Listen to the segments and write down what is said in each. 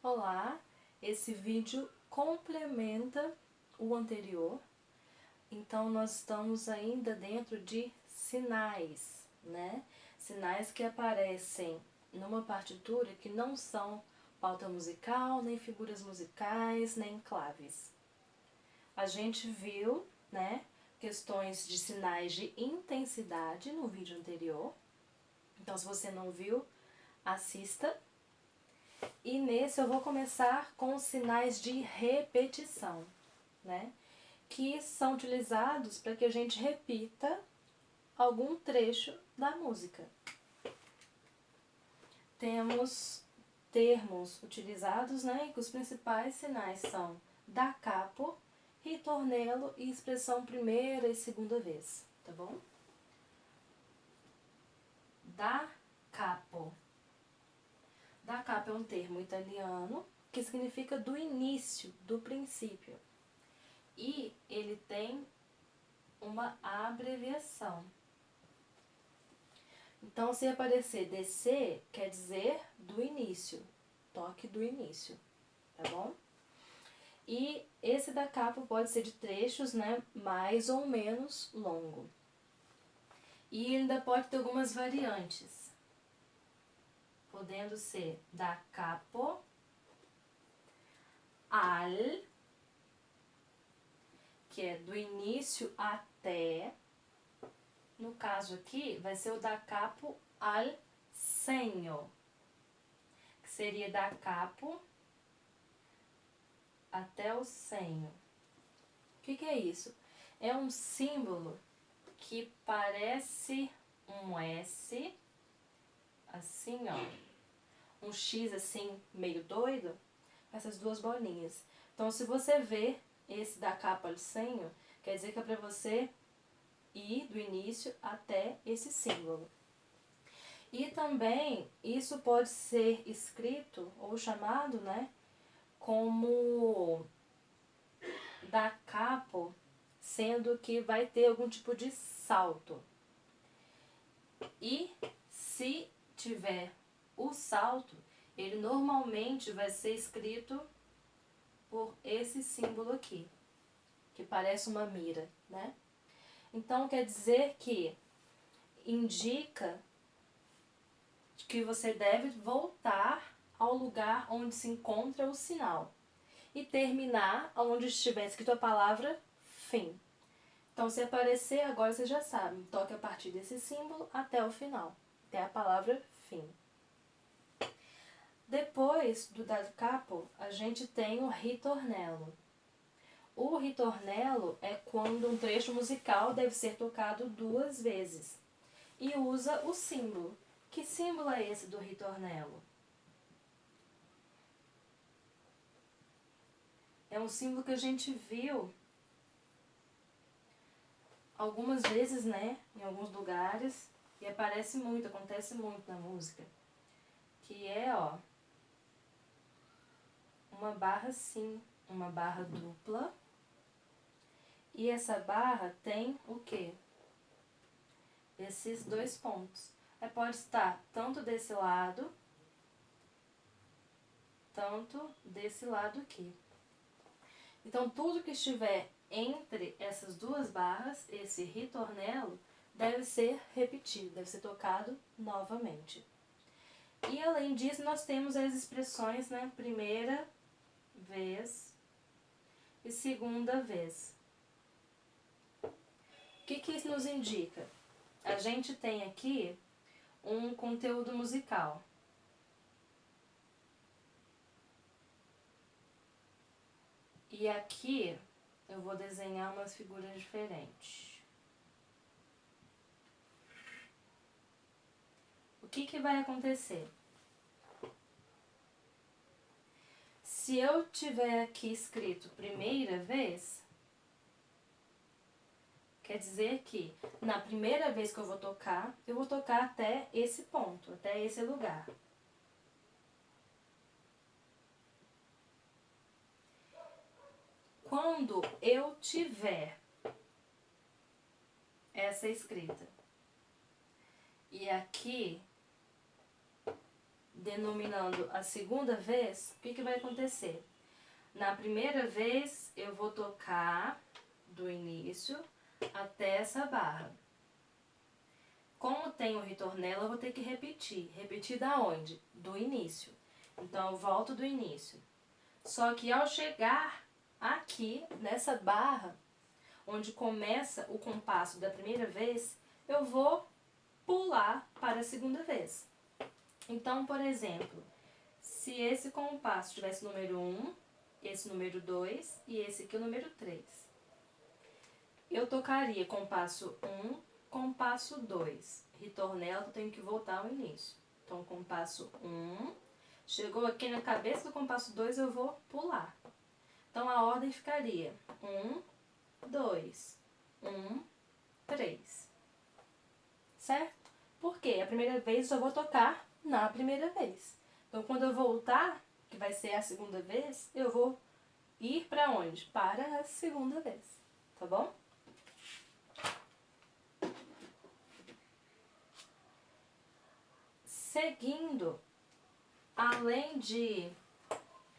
Olá, esse vídeo complementa o anterior, então nós estamos ainda dentro de sinais, né? Sinais que aparecem numa partitura que não são pauta musical, nem figuras musicais, nem claves. A gente viu, né, questões de sinais de intensidade no vídeo anterior, então se você não viu, assista. E nesse eu vou começar com os sinais de repetição, né? Que são utilizados para que a gente repita algum trecho da música. Temos termos utilizados, né? E que os principais sinais são da capo, ritornello e expressão primeira e segunda vez, tá bom? Da capo. Da capo é um termo italiano que significa do início, do princípio. E ele tem uma abreviação. Então, se aparecer DC, quer dizer do início, toque do início, tá bom? E esse da capa pode ser de trechos, né, mais ou menos longo. E ainda pode ter algumas variantes, podendo ser da capo al, que é do início até. No caso aqui, vai ser o da capo al segno, que seria da capo até o senho. O que é isso? É um símbolo que parece um S, assim, ó. Um X, assim, meio doido, essas duas bolinhas. Então, se você vê esse da capa al segno, quer dizer que é para você ir do início até esse símbolo. E também isso pode ser escrito ou chamado, né, como da capo, sendo que vai ter algum tipo de salto. E se tiver o salto, ele normalmente vai ser escrito por esse símbolo aqui, que parece uma mira, né? Então quer dizer que indica que você deve voltar ao lugar onde se encontra o sinal e terminar onde estiver escrito a palavra fim. Então, se aparecer, agora você já sabe, toque a partir desse símbolo até o final, até a palavra fim. Depois do da capo, a gente tem o ritornello. O ritornello é quando um trecho musical deve ser tocado 2 vezes e usa o símbolo. Que símbolo é esse do ritornello? É um símbolo que a gente viu algumas vezes, né, em alguns lugares, e aparece muito, acontece muito na música, que é, ó, uma barra assim, uma barra dupla, e essa barra tem o quê? Esses 2 pontos. Aí pode estar tanto desse lado, tanto desse lado aqui. Então, tudo que estiver entre essas 2 barras, esse ritornello, deve ser repetido, deve ser tocado novamente. E além disso, nós temos as expressões, né, primeira vez e segunda vez. O que isso nos indica? A gente tem aqui um conteúdo musical. E aqui eu vou desenhar umas figuras diferentes. O que vai acontecer? Se eu tiver aqui escrito primeira vez, quer dizer que na primeira vez que eu vou tocar até esse ponto, até esse lugar. Quando eu tiver essa escrita e aqui denominando a segunda vez, o que vai acontecer? Na primeira vez, eu vou tocar do início até essa barra. Como tem o ritornelo, eu vou ter que repetir. Repetir da onde? Do início. Então, eu volto do início. Só que ao chegar aqui, nessa barra, onde começa o compasso da primeira vez, eu vou pular para a segunda vez. Então, por exemplo, se esse compasso tivesse o número 1, esse número 2 e esse aqui o número 3. Eu tocaria compasso 1, compasso 2. Ritornelo, eu tenho que voltar ao início. Então, compasso 1, chegou aqui na cabeça do compasso 2, eu vou pular. Então, a ordem ficaria 1, 2, 1, 3. Certo? Porque a primeira vez eu só vou tocar na primeira vez. Então, quando eu voltar, que vai ser a segunda vez, eu vou ir para onde? Para a segunda vez. Tá bom? Seguindo, além de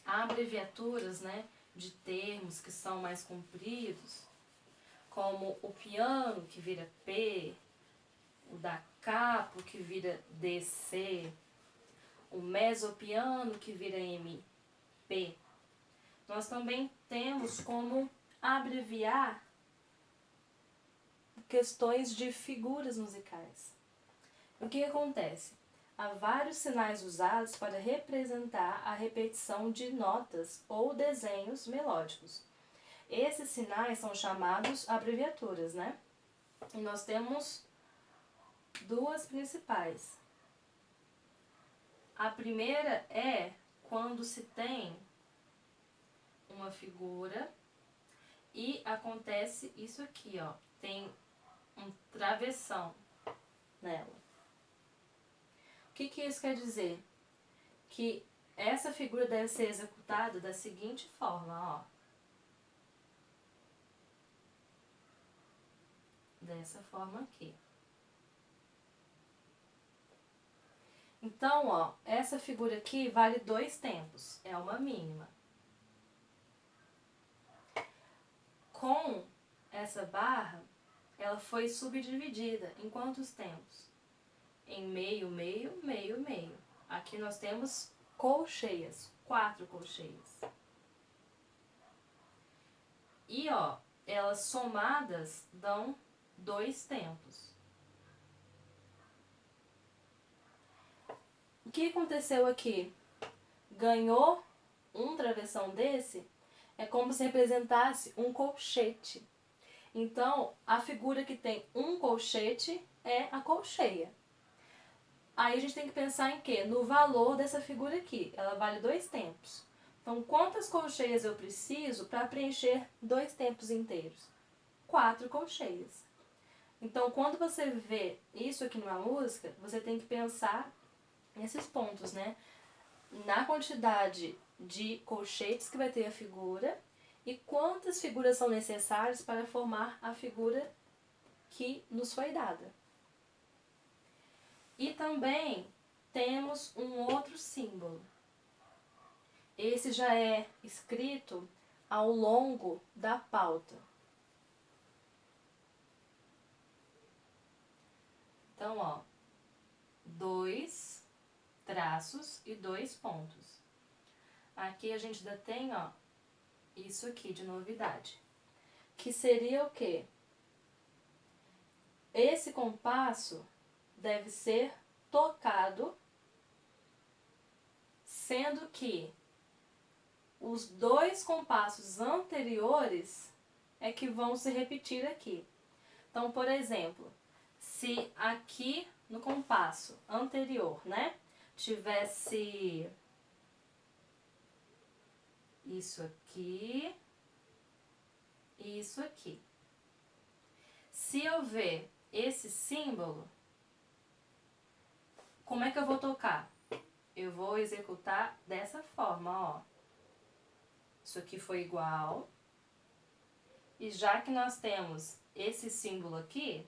abreviaturas, né, de termos que são mais compridos, como o piano, que vira P, o da capo, que vira DC, o mesopiano, que vira MP, nós também temos como abreviar questões de figuras musicais. O que acontece? Há vários sinais usados para representar a repetição de notas ou desenhos melódicos. Esses sinais são chamados abreviaturas, né? E nós temos duas principais. A primeira é quando se tem uma figura e acontece isso aqui, ó. Tem um travessão nela. O que isso quer dizer? Que essa figura deve ser executada da seguinte forma, ó. Dessa forma aqui. Então, ó, essa figura aqui vale 2 tempos, é uma mínima. Com essa barra, ela foi subdividida em quantos tempos? Em meio, meio, meio, meio. Aqui nós temos colcheias, 4 colcheias. E, ó, elas somadas dão 2 tempos. O que aconteceu aqui? Ganhou um travessão desse, é como se representasse um colchete. Então, a figura que tem um colchete é a colcheia. Aí a gente tem que pensar em quê? No valor dessa figura aqui. Ela vale 2 tempos. Então, quantas colcheias eu preciso para preencher 2 tempos inteiros? 4 colcheias. Então, quando você vê isso aqui numa música, você tem que pensar nesses pontos, né? Na quantidade de colchetes que vai ter a figura e quantas figuras são necessárias para formar a figura que nos foi dada. E também temos um outro símbolo. Esse já é escrito ao longo da pauta. Então, ó, 2 traços e 2 pontos. Aqui a gente ainda tem, ó, isso aqui de novidade. Que seria o quê? Esse compasso deve ser tocado, sendo que os 2 compassos anteriores é que vão se repetir aqui. Então, por exemplo, se aqui no compasso anterior, né, tivesse isso aqui e isso aqui. Se eu ver esse símbolo, como é que eu vou tocar? Eu vou executar dessa forma, ó. Isso aqui foi igual. E já que nós temos esse símbolo aqui,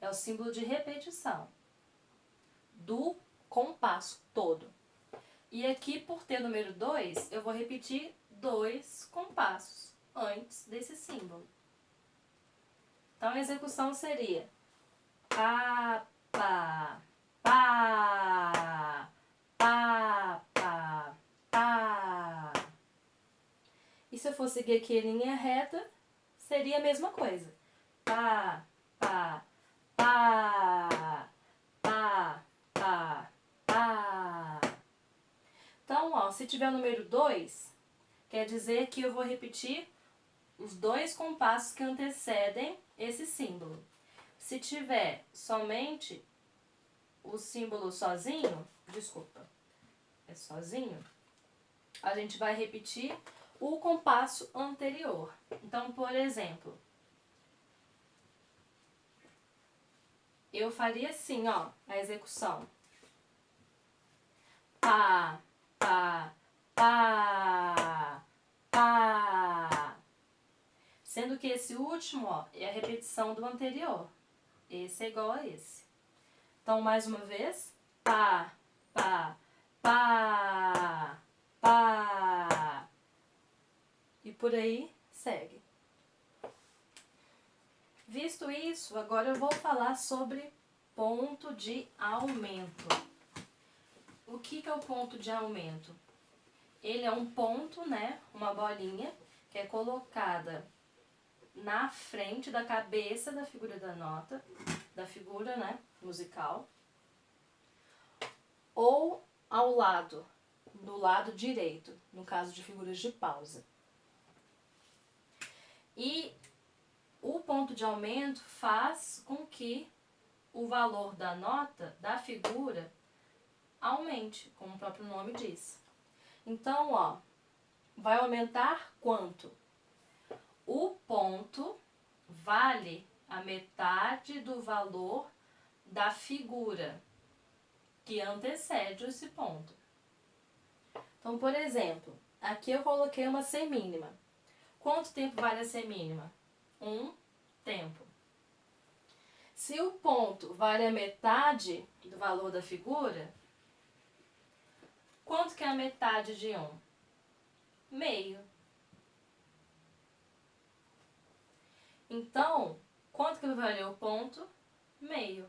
é o símbolo de repetição do compasso todo. E aqui, por ter número 2, eu vou repetir 2 compassos antes desse símbolo. Então, a execução seria pá, pá, pá, pá, pá, pá. E se eu for seguir aqui em linha reta, seria a mesma coisa. Pá, pá, pá, pá, pá, pá. Então, ó, se tiver o número 2, quer dizer que eu vou repetir os 2 compassos que antecedem esse símbolo. Se tiver somente o símbolo sozinho, é sozinho, a gente vai repetir o compasso anterior. Então, por exemplo, eu faria assim, ó, a execução. Pá, pá, pá, pá. Sendo que esse último, ó, é a repetição do anterior. Esse é igual a esse. Então, mais uma vez. Pá, pá, pá, pá. E por aí segue. Visto isso, agora eu vou falar sobre ponto de aumento. O que é o ponto de aumento? Ele é um ponto, né, uma bolinha, que é colocada na frente da cabeça da figura da nota, da figura, né, musical, ou ao lado, do lado direito, no caso de figuras de pausa. E o ponto de aumento faz com que o valor da nota, da figura, aumente, como o próprio nome diz. Então, ó, vai aumentar quanto? O ponto vale a metade do valor da figura que antecede esse ponto. Então, por exemplo, aqui eu coloquei uma semínima. Quanto tempo vale a semínima? 1 tempo. Se o ponto vale a metade do valor da figura, quanto que é a metade de 1? Meio. Então, quanto que vai valer o ponto? Meio.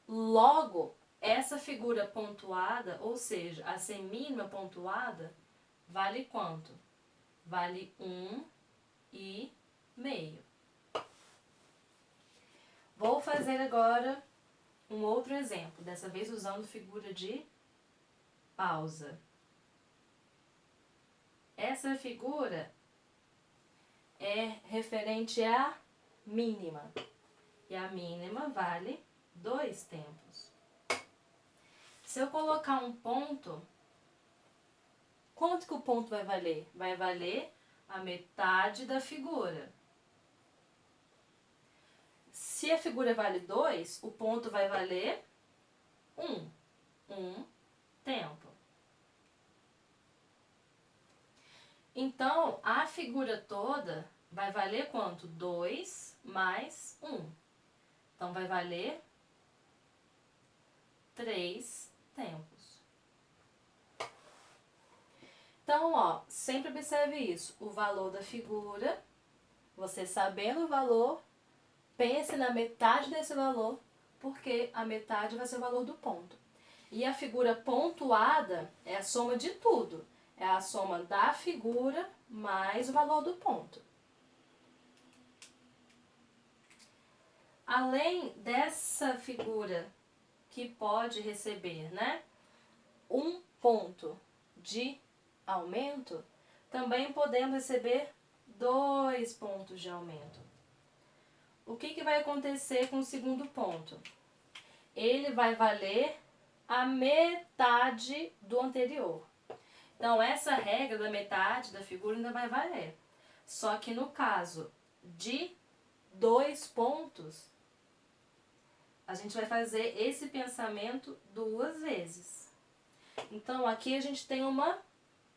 Logo, essa figura pontuada, ou seja, a semínima pontuada, vale quanto? Vale 1 e meio. Vou fazer agora um outro exemplo, dessa vez usando figura de pausa. Essa figura é referente à mínima. E a mínima vale 2 tempos. Se eu colocar um ponto, quanto que o ponto vai valer? Vai valer a metade da figura. Se a figura vale 2, o ponto vai valer 1. 1 tempo. Então, a figura toda vai valer quanto? 2 mais 1. Então, vai valer 3 tempos. Então, ó, sempre observe isso. O valor da figura, você sabendo o valor, pense na metade desse valor, porque a metade vai ser o valor do ponto. E a figura pontuada é a soma de tudo. É a soma da figura mais o valor do ponto. Além dessa figura que pode receber, né, um ponto de aumento, também podemos receber 2 pontos de aumento. O que vai acontecer com o segundo ponto? Ele vai valer a metade do anterior. Então, essa regra da metade da figura ainda vai valer. Só que no caso de 2 pontos, a gente vai fazer esse pensamento 2 vezes. Então, aqui a gente tem uma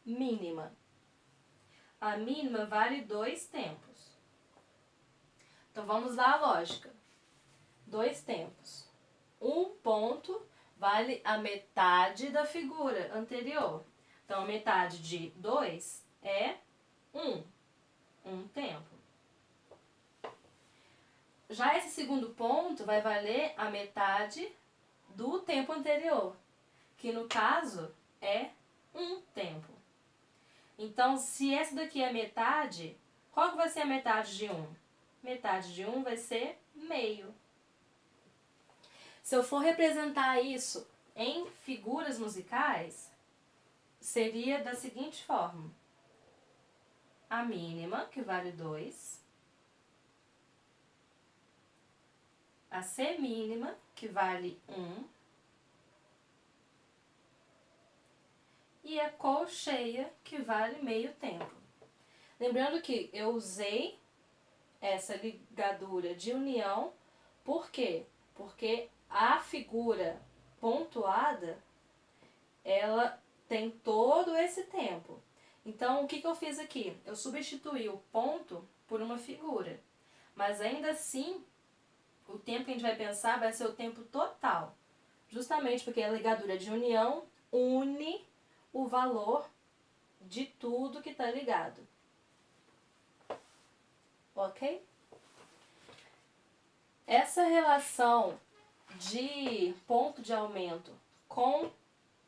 mínima. A mínima vale 2 tempos. Então, vamos lá a lógica. 2 tempos. 1 ponto vale a metade da figura anterior. Então, a metade de 2 é 1 tempo. Já esse segundo ponto vai valer a metade do tempo anterior, que no caso é 1 tempo. Então, se essa daqui é metade, qual que vai ser a metade de 1? Metade de 1 vai ser meio. Se eu for representar isso em figuras musicais, seria da seguinte forma. A mínima, que vale 2. A semínima, que vale 1. E a colcheia, que vale meio tempo. Lembrando que eu usei essa ligadura de união, por quê? Porque a figura pontuada, ela tem todo esse tempo. Então, o que eu fiz aqui? Eu substituí o ponto por uma figura. Mas ainda assim, o tempo que a gente vai pensar vai ser o tempo total. Justamente porque a ligadura de união une o valor de tudo que está ligado. Ok? Essa relação de ponto de aumento com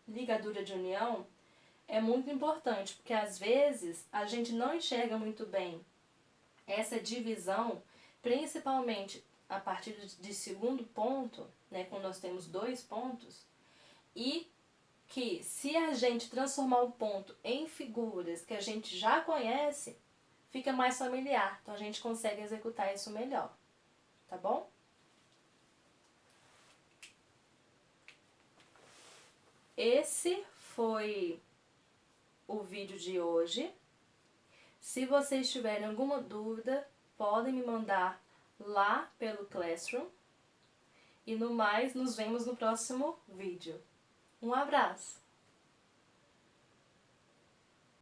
ligadura de união é muito importante, porque às vezes a gente não enxerga muito bem essa divisão, principalmente a partir de segundo ponto, né, quando nós temos 2 pontos, e que se a gente transformar o ponto em figuras que a gente já conhece, fica mais familiar, então a gente consegue executar isso melhor, tá bom? Esse foi o vídeo de hoje. Se vocês tiverem alguma dúvida, podem me mandar lá pelo Classroom. E no mais, nos vemos no próximo vídeo. Um abraço!